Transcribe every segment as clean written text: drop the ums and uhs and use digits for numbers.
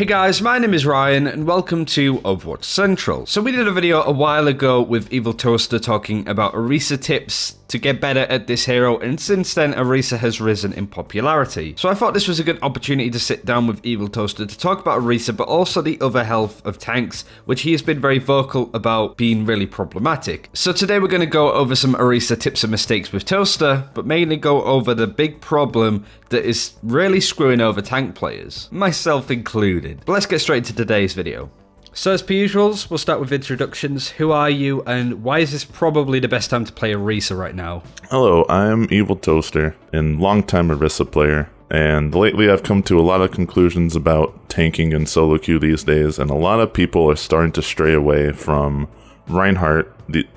Hey guys, my name is Ryan and welcome to Overwatch Central. So we did a video a while ago with EvilToaster talking about Arisa tips to get better at this hero, and since then Arisa has risen in popularity. So I thought this was a good opportunity to sit down with EvilToaster to talk about Arisa, but also the other health of tanks, which he has been very vocal about being really problematic. So today we're going to go over some Arisa tips and mistakes with Toaster, but mainly go over the big problem that is really screwing over tank players, myself included. But let's get straight into today's video. So as per usuals, we'll start with introductions. Who are you and why is this probably the best time to play Arisa right now? Hello, I'm EvilToaster, and longtime Arisa player. And lately I've come to a lot of conclusions about tanking and solo queue these days, and a lot of people are starting to stray away from Reinhardt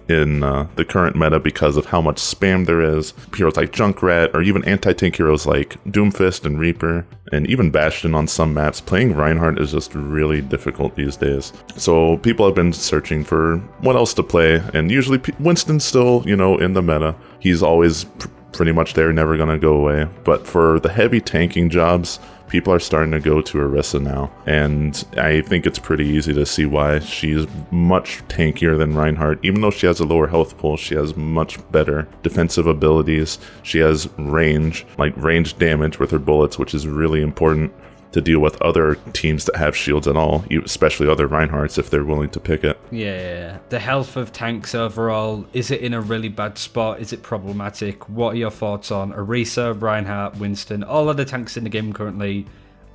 in the current meta because of how much spam there is. Heroes like Junkrat, or even anti-tank heroes like Doomfist and Reaper, and even Bastion on some maps. Playing Reinhardt is just really difficult these days. So people have been searching for what else to play, and usually Winston's still, in the meta. He's always pretty much there, never gonna go away. But for the heavy tanking jobs, people are starting to go to Arisa now, and I think it's pretty easy to see why. She's much tankier than Reinhardt. Even though she has a lower health pool, she has much better defensive abilities. She has range, like range damage with her bullets, which is really important to deal with other teams that have shields at all, especially other Reinhardts if they're willing to pick it. Yeah, the health of tanks overall, is it in a really bad spot? Is it problematic? What are your thoughts on Arisa, Reinhardt, Winston, all of the tanks in the game currently,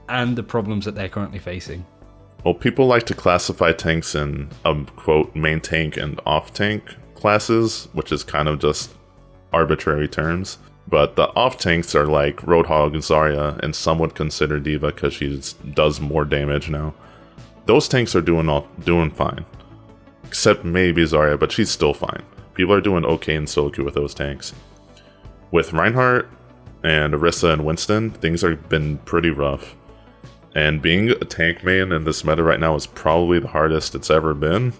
and the problems that they're currently facing? Well, people like to classify tanks in, quote, main tank and off tank classes, which is kind of just arbitrary terms. But the off tanks are like Roadhog, Zarya, and some would consider D.Va because she does more damage now. Those tanks are doing fine. Except maybe Zarya, but she's still fine. People are doing okay in solo queue with those tanks. With Reinhardt and Arisa and Winston, things have been pretty rough. And being a tank main in this meta right now is probably the hardest it's ever been.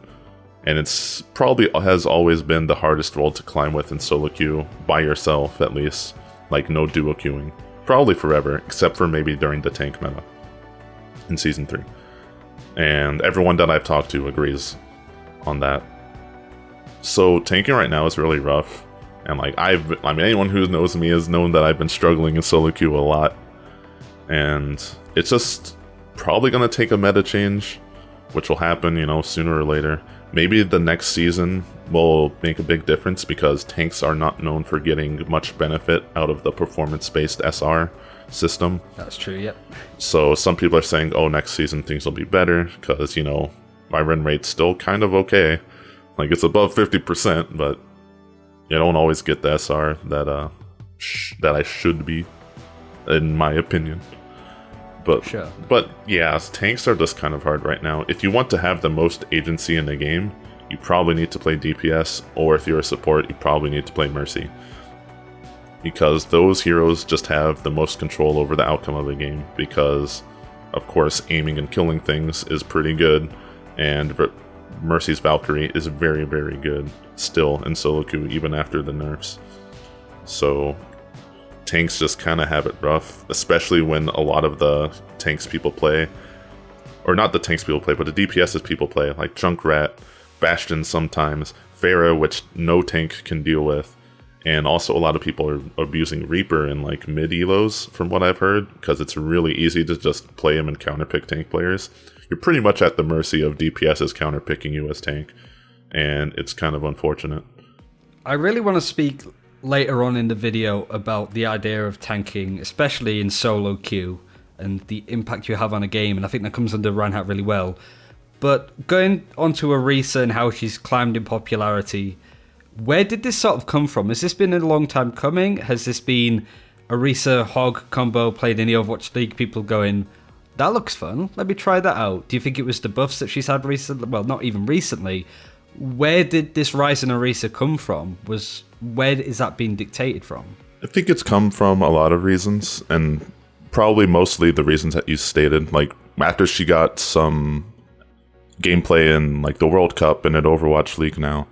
And it's probably has always been the hardest role to climb with in solo queue, by yourself at least, like no duo queuing. Probably forever, except for maybe during the tank meta in Season 3. And everyone that I've talked to agrees on that. So tanking right now is really rough, and like anyone who knows me has known that I've been struggling in solo queue a lot. And it's just probably going to take a meta change, which will happen, sooner or later. Maybe the next season will make a big difference because tanks are not known for getting much benefit out of the performance-based SR system. That's true, yep. So some people are saying, oh, next season things will be better because, my run rate's still kind of okay. Like, it's above 50%, but you don't always get the SR that I should be, in my opinion. Sure. But yeah, tanks are just kind of hard right now. If you want to have the most agency in the game, you probably need to play DPS, or if you're a support, you probably need to play Mercy. Because those heroes just have the most control over the outcome of the game, because, of course, aiming and killing things is pretty good, and Mercy's Valkyrie is very, very good still in solo queue, even after the nerfs. So tanks just kind of have it rough, especially when a lot of the tanks people play, or not the tanks people play, but the DPSs people play, like Junkrat, Bastion sometimes, Pharah, which no tank can deal with, and also a lot of people are abusing Reaper in like mid-elos, from what I've heard, because it's really easy to just play him and counterpick tank players. You're pretty much at the mercy of DPSs counterpicking you as tank, and it's kind of unfortunate. I really want to speak later on in the video about the idea of tanking, especially in solo queue, and the impact you have on a game, and I think that comes under Reinhardt really well. But going on to Arisa and how she's climbed in popularity, where did this sort of come from? Has this been a long time coming? Has this been Arisa Hog combo played in the Overwatch League, people going, that looks fun, let me try that out? Do you think it was the buffs that she's had recently? Well, not even recently. Where did this rise in Arisa come from? Where is that being dictated from? I think it's come from a lot of reasons, and probably mostly the reasons that you stated. Like, after she got some gameplay in like the World Cup and at Overwatch League now,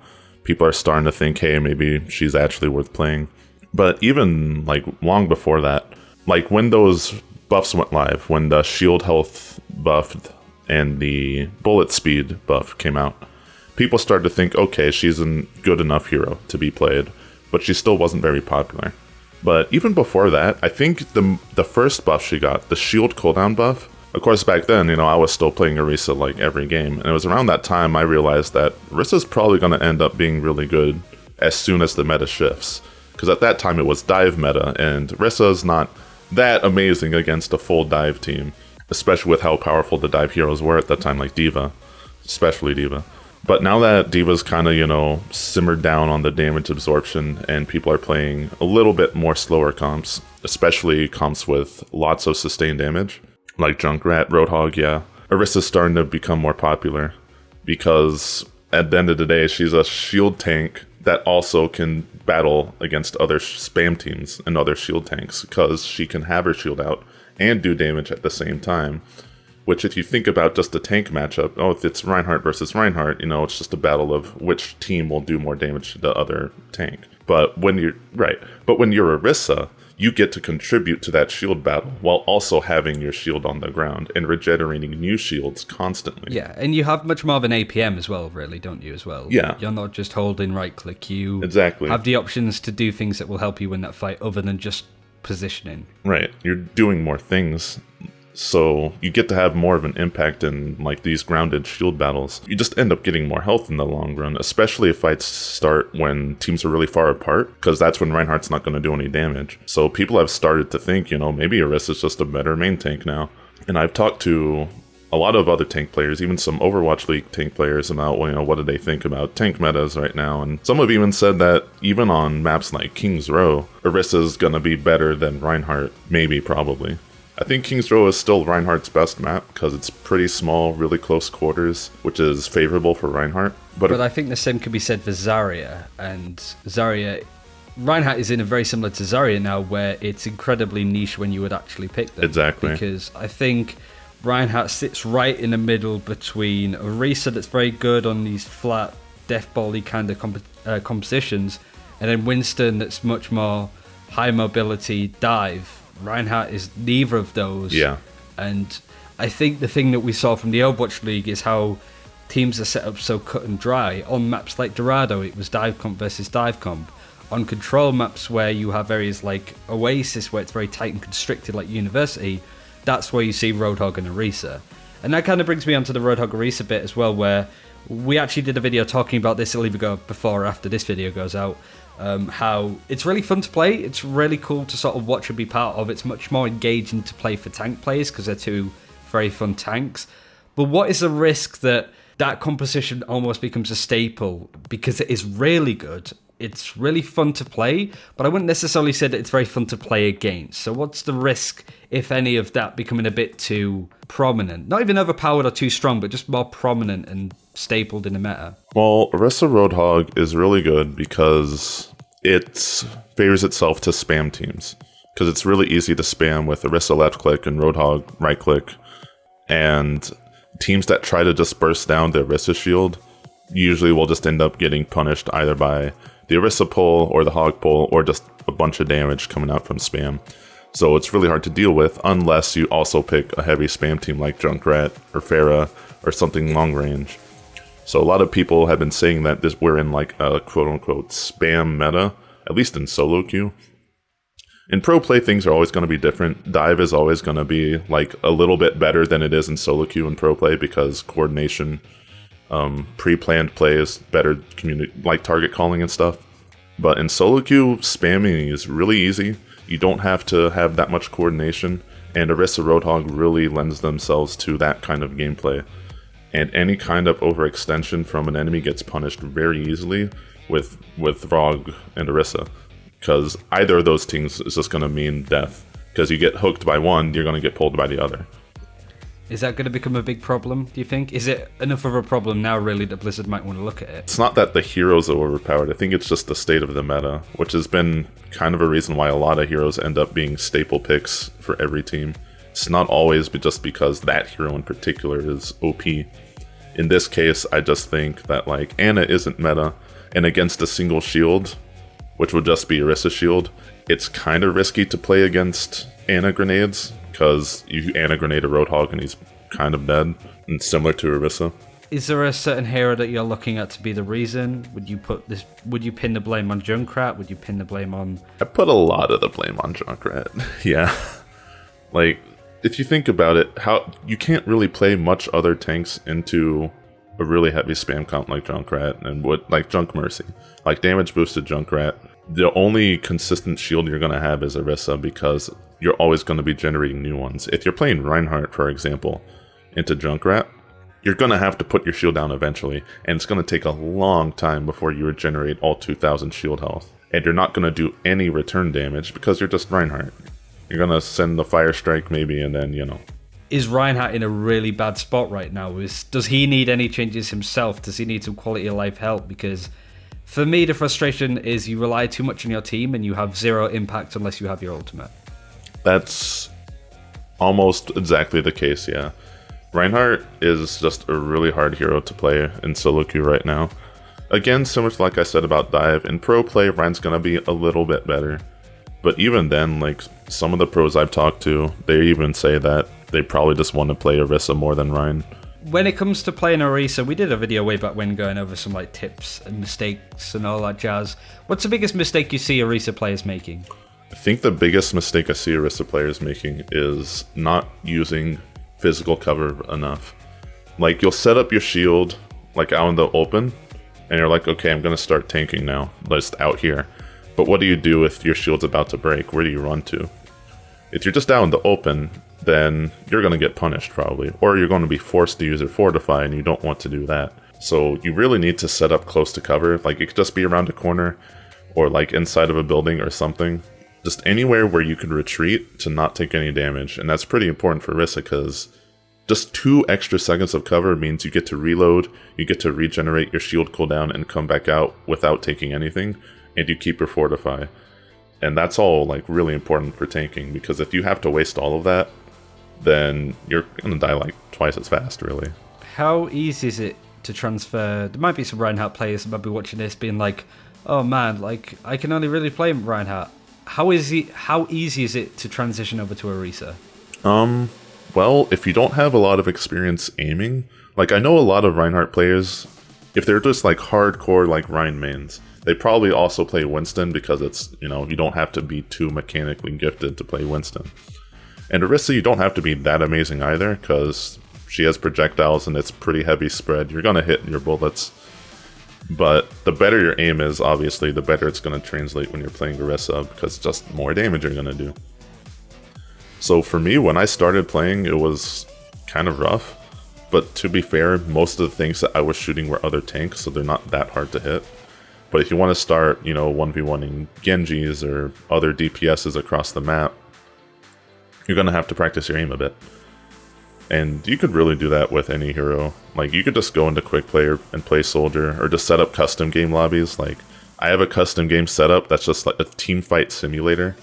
people are starting to think, hey, maybe she's actually worth playing. But even like long before that, like when those buffs went live, when the shield health buffed and the bullet speed buff came out, people started to think, okay, she's a good enough hero to be played, but she still wasn't very popular. But even before that, I think the first buff she got, the shield cooldown buff, of course back then, I was still playing Arisa like every game, and it was around that time I realized that Arisa's probably going to end up being really good as soon as the meta shifts. Because at that time it was dive meta, and Arisa's not that amazing against a full dive team, especially with how powerful the dive heroes were at that time, like D.Va, especially D.Va. But now that D.Va's kind of, simmered down on the damage absorption and people are playing a little bit more slower comps, especially comps with lots of sustained damage, like Junkrat, Roadhog, yeah, Arisa's starting to become more popular because at the end of the day, she's a shield tank that also can battle against other spam teams and other shield tanks because she can have her shield out and do damage at the same time. Which, if you think about just a tank matchup, if it's Reinhardt versus Reinhardt, it's just a battle of which team will do more damage to the other tank. But when you're Arisa, you get to contribute to that shield battle while also having your shield on the ground and regenerating new shields constantly. Yeah, and you have much more of an APM as well, really, don't you, as well? Yeah. You're not just holding right-click. You exactly have the options to do things that will help you win that fight other than just positioning. Right. You're doing more things. So you get to have more of an impact in like these grounded shield battles. You just end up getting more health in the long run, especially if fights start when teams are really far apart, because that's when Reinhardt's not going to do any damage. So people have started to think, maybe Arisa's just a better main tank now. And I've talked to a lot of other tank players, even some Overwatch League tank players, about what do they think about tank metas right now. And some have even said that even on maps like King's Row, Arisa's going to be better than Reinhardt, maybe, probably. I think King's Row is still Reinhardt's best map because it's pretty small, really close quarters, which is favorable for Reinhardt. But I think the same could be said for Zarya. And Zarya, Reinhardt is in a very similar to Zarya now, where it's incredibly niche when you would actually pick them. Exactly. Because I think Reinhardt sits right in the middle between Orisa, that's very good on these flat, death ball-y kind of compositions, and then Winston, that's much more high mobility dive. Reinhardt is neither of those. Yeah. And I think the thing that we saw from the Overwatch League is how teams are set up so cut and dry. On maps like Dorado, it was dive comp versus dive comp. On control maps where you have areas like Oasis, where it's very tight and constricted like University, that's where you see Roadhog and Arisa. And that kind of brings me onto the Roadhog Arisa bit as well, where we actually did a video talking about this. It'll either go before or after this video goes out. How it's really fun to play. It's really cool to sort of watch and be part of. It's much more engaging to play for tank players because they're two very fun tanks. But what is the risk that composition almost becomes a staple because it is really good? It's really fun to play, but I wouldn't necessarily say that it's very fun to play against. So what's the risk, if any, of that becoming a bit too prominent? Not even overpowered or too strong, but just more prominent and stapled in the meta. Well, Arisa Roadhog is really good because it favors itself to spam teams. Because it's really easy to spam with Arisa left click and Roadhog right click. And teams that try to just burst down the Arisa shield usually will just end up getting punished either by the Arisa pull or the Hog pull or just a bunch of damage coming out from spam. So it's really hard to deal with unless you also pick a heavy spam team like Junkrat or Pharah or something long range. So a lot of people have been saying that we're in like a quote-unquote spam meta, at least in solo queue. In pro play, things are always going to be different. Dive is always going to be like a little bit better than it is in solo queue and pro play because coordination, pre-planned plays, better like target calling and stuff. But in solo queue, spamming is really easy. You don't have to have that much coordination, and Arisa Roadhog really lends themselves to that kind of gameplay. And any kind of overextension from an enemy gets punished very easily with Rog and Arisa. Because either of those teams is just going to mean death. Because you get hooked by one, you're going to get pulled by the other. Is that going to become a big problem, do you think? Is it enough of a problem now, really, that Blizzard might want to look at it? It's not that the heroes are overpowered. I think it's just the state of the meta, which has been kind of a reason why a lot of heroes end up being staple picks for every team. It's not always just because that hero in particular is OP. In this case, I just think that like Ana isn't meta, and against a single shield, which would just be Arisa's shield, it's kind of risky to play against Ana grenades, because you Ana grenade a Roadhog and he's kind of dead, and similar to Arisa. Is there a certain hero that you're looking at to be the reason? Would you pin the blame on Junkrat? Would you pin the blame on... I put a lot of the blame on Junkrat. Yeah. Like, if you think about it, how you can't really play much other tanks into a really heavy spam count like Junkrat and like Junk Mercy. Like damage boosted Junkrat, the only consistent shield you're gonna have is Arisa because you're always gonna be generating new ones. If you're playing Reinhardt, for example, into Junkrat, you're gonna have to put your shield down eventually, and it's gonna take a long time before you regenerate all 2,000 shield health. And you're not gonna do any return damage because you're just Reinhardt. You're gonna send the Fire Strike maybe, and then, you know. Is Reinhardt in a really bad spot right now? Does he need any changes himself? Does he need some quality of life help? Because for me, the frustration is you rely too much on your team and you have zero impact unless you have your ultimate. That's almost exactly the case, yeah. Reinhardt is just a really hard hero to play in solo queue right now. Again, similar to like I said about Dive, in pro play, Rein's gonna be a little bit better. But even then, like, some of the pros I've talked to, they even say that they probably just want to play Orisa more than Rein. When it comes to playing Orisa, we did a video way back when going over some like tips and mistakes and all that jazz. What's the biggest mistake you see Orisa players making? I think the biggest mistake I see Orisa players making is not using physical cover enough. Like, you'll set up your shield like out in the open, and you're like, okay, I'm going to start tanking now, just out here. But what do you do if your shield's about to break? Where do you run to? If you're just out in the open, then you're going to get punished probably. Or you're going to be forced to use your Fortify, and you don't want to do that. So you really need to set up close to cover. Like, it could just be around a corner, or like inside of a building or something. Just anywhere where you can retreat to not take any damage. And that's pretty important for Orisa, because just 2 extra seconds of cover means you get to reload, you get to regenerate your shield cooldown and come back out without taking anything, and you keep your Fortify. And that's all like really important for tanking, because if you have to waste all of that, then you're gonna die like twice as fast, really. How easy is it to transfer? There might be some Reinhardt players that might be watching this being like, oh man, like I can only really play Reinhardt. How easy is it to transition over to Arisa? Well, if you don't have a lot of experience aiming, like I know a lot of Reinhardt players, if they're just like hardcore like Rein mains, they probably also play Winston because it's, you know, you don't have to be too mechanically gifted to play Winston. And Arisa, you don't have to be that amazing either, because she has projectiles and it's pretty heavy spread. You're gonna hit your bullets. But the better your aim is, obviously, the better it's going to translate when you're playing Arisa, because just more damage you're going to do. So for me, when I started playing, it was kind of rough. But to be fair, most of the things that I was shooting were other tanks, so they're not that hard to hit. But if you want to start, you know, 1v1ing Genjis or other DPSs across the map, you're going to have to practice your aim a bit. And you could really do that with any hero. Like, you could just go into quick play and play soldier, or just set up custom game lobbies. Like, I have a custom game setup that's just like a team fight simulator,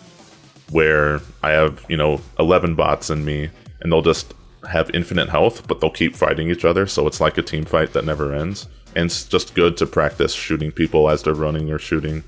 where I have, you know, 11 bots in me, and they'll just have infinite health, but they'll keep fighting each other, so it's like a team fight that never ends. And it's just good to practice shooting people as they're running or shooting.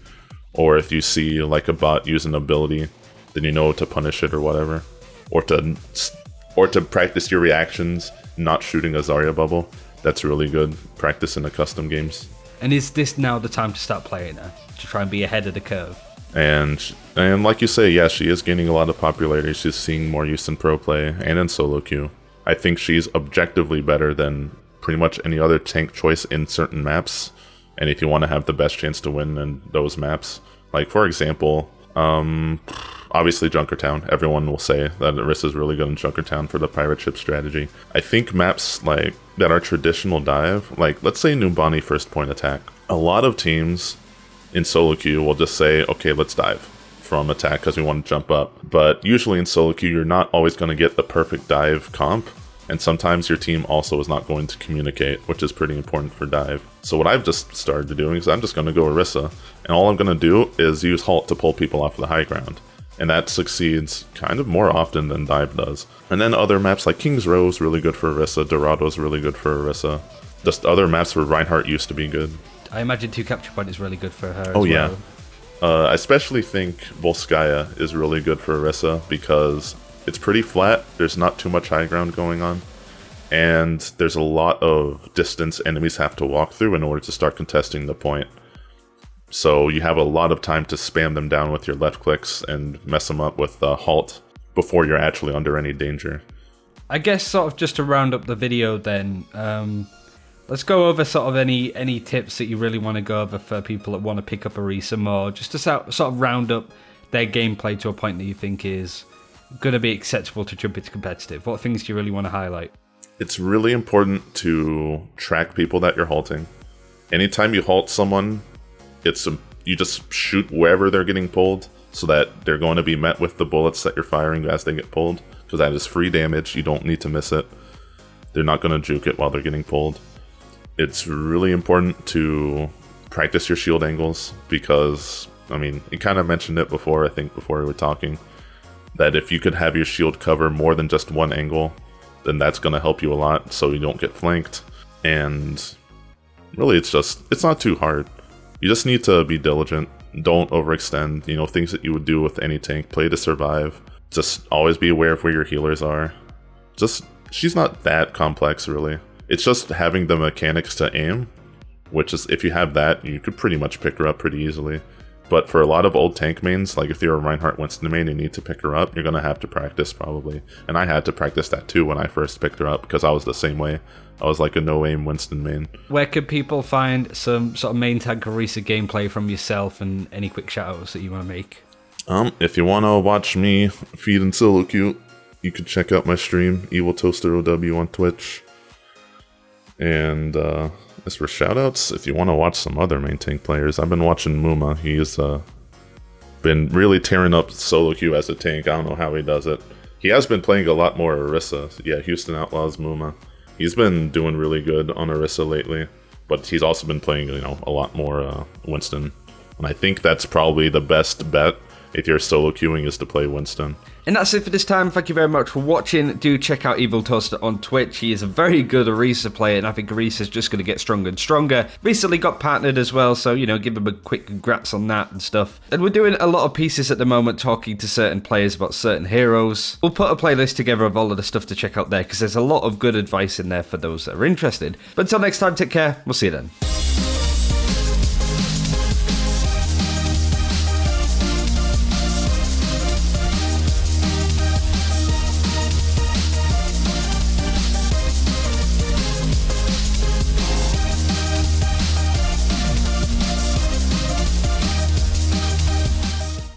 Or if you see like a bot use an ability, then you know to punish it or whatever. Or to practice your reactions, not shooting a Zarya bubble. That's really good practice in the custom games. And is this now the time to start playing her, to try and be ahead of the curve? And like you say, yeah, she is gaining a lot of popularity. She's seeing more use in pro play and in solo queue. I think she's objectively better than pretty much any other tank choice in certain maps. And if you want to have the best chance to win in those maps, like for example, obviously Junkertown. Everyone will say that Arisa is really good in Junkertown for the pirate ship strategy. I think maps like that are traditional dive, like let's say Numbani first point attack. A lot of teams in solo queue will just say, okay, let's dive from attack because we want to jump up. But usually in solo queue, you're not always going to get the perfect dive comp. And sometimes your team also is not going to communicate, which is pretty important for dive. So what I've just started doing is I'm just going to go Arisa, and all I'm going to do is use Halt to pull people off the high ground. And that succeeds kind of more often than dive does. And then other maps like King's Row is really good for Arisa, Dorado is really good for Arisa. Just other maps where Reinhardt used to be good. I imagine 2 capture point is really good for her as well. Yeah. I especially think Volskaya is really good for Arisa because it's pretty flat, there's not too much high ground going on, and there's a lot of distance enemies have to walk through in order to start contesting the point. So you have a lot of time to spam them down with your left clicks and mess them up with halt before you're actually under any danger. I guess sort of just to round up the video then, let's go over sort of any tips that you really want to go over for people that want to pick up Arisa more, just to sort of round up their gameplay to a point that you think is going to be acceptable to jump into competitive. What things do you really want to highlight? It's really important to track people that you're halting. Anytime you halt someone, you just shoot wherever they're getting pulled, so that they're going to be met with the bullets that you're firing as they get pulled, because that is free damage. You don't need to miss it. They're not going to juke it while they're getting pulled. It's really important to practice your shield angles, because, I mean, you kind of mentioned it before, I think, before we were talking, that if you could have your shield cover more than just one angle, then that's going to help you a lot so you don't get flanked. And really, it's not too hard. You just need to be diligent. Don't overextend. You know, things that you would do with any tank. Play to survive. Just always be aware of where your healers are. She's not that complex, really. It's just having the mechanics to aim, which is, if you have that, you could pretty much pick her up pretty easily. But for a lot of old tank mains, like if you're a Reinhardt Winston main and you need to pick her up, you're going to have to practice probably. And I had to practice that too when I first picked her up, because I was the same way. I was like a no-aim Winston main. Where could people find some sort of main tank Orisa gameplay from yourself, and any quick shoutouts that you want to make? If you want to watch me feed and solo queue, you can check out my stream, EvilToaster OW on Twitch. And as for shoutouts, if you want to watch some other main tank players, I've been watching Muma. He's been really tearing up solo queue as a tank. I don't know how he does it. He has been playing a lot more Arisa. Yeah, Houston Outlaws Muma. He's been doing really good on Arisa lately, but he's also been playing, you know, a lot more Winston. And I think that's probably the best bet if you're solo queuing, is to play Winston. And that's it for this time. Thank you very much for watching. Do check out EvilToaster on Twitch. He is a very good Arisa player, and I think Arisa is just going to get stronger and stronger. Recently got partnered as well, so, you know, give him a quick congrats on that and stuff. And we're doing a lot of pieces at the moment, talking to certain players about certain heroes. We'll put a playlist together of all of the stuff to check out there, because there's a lot of good advice in there for those that are interested. But until next time, take care. We'll see you then.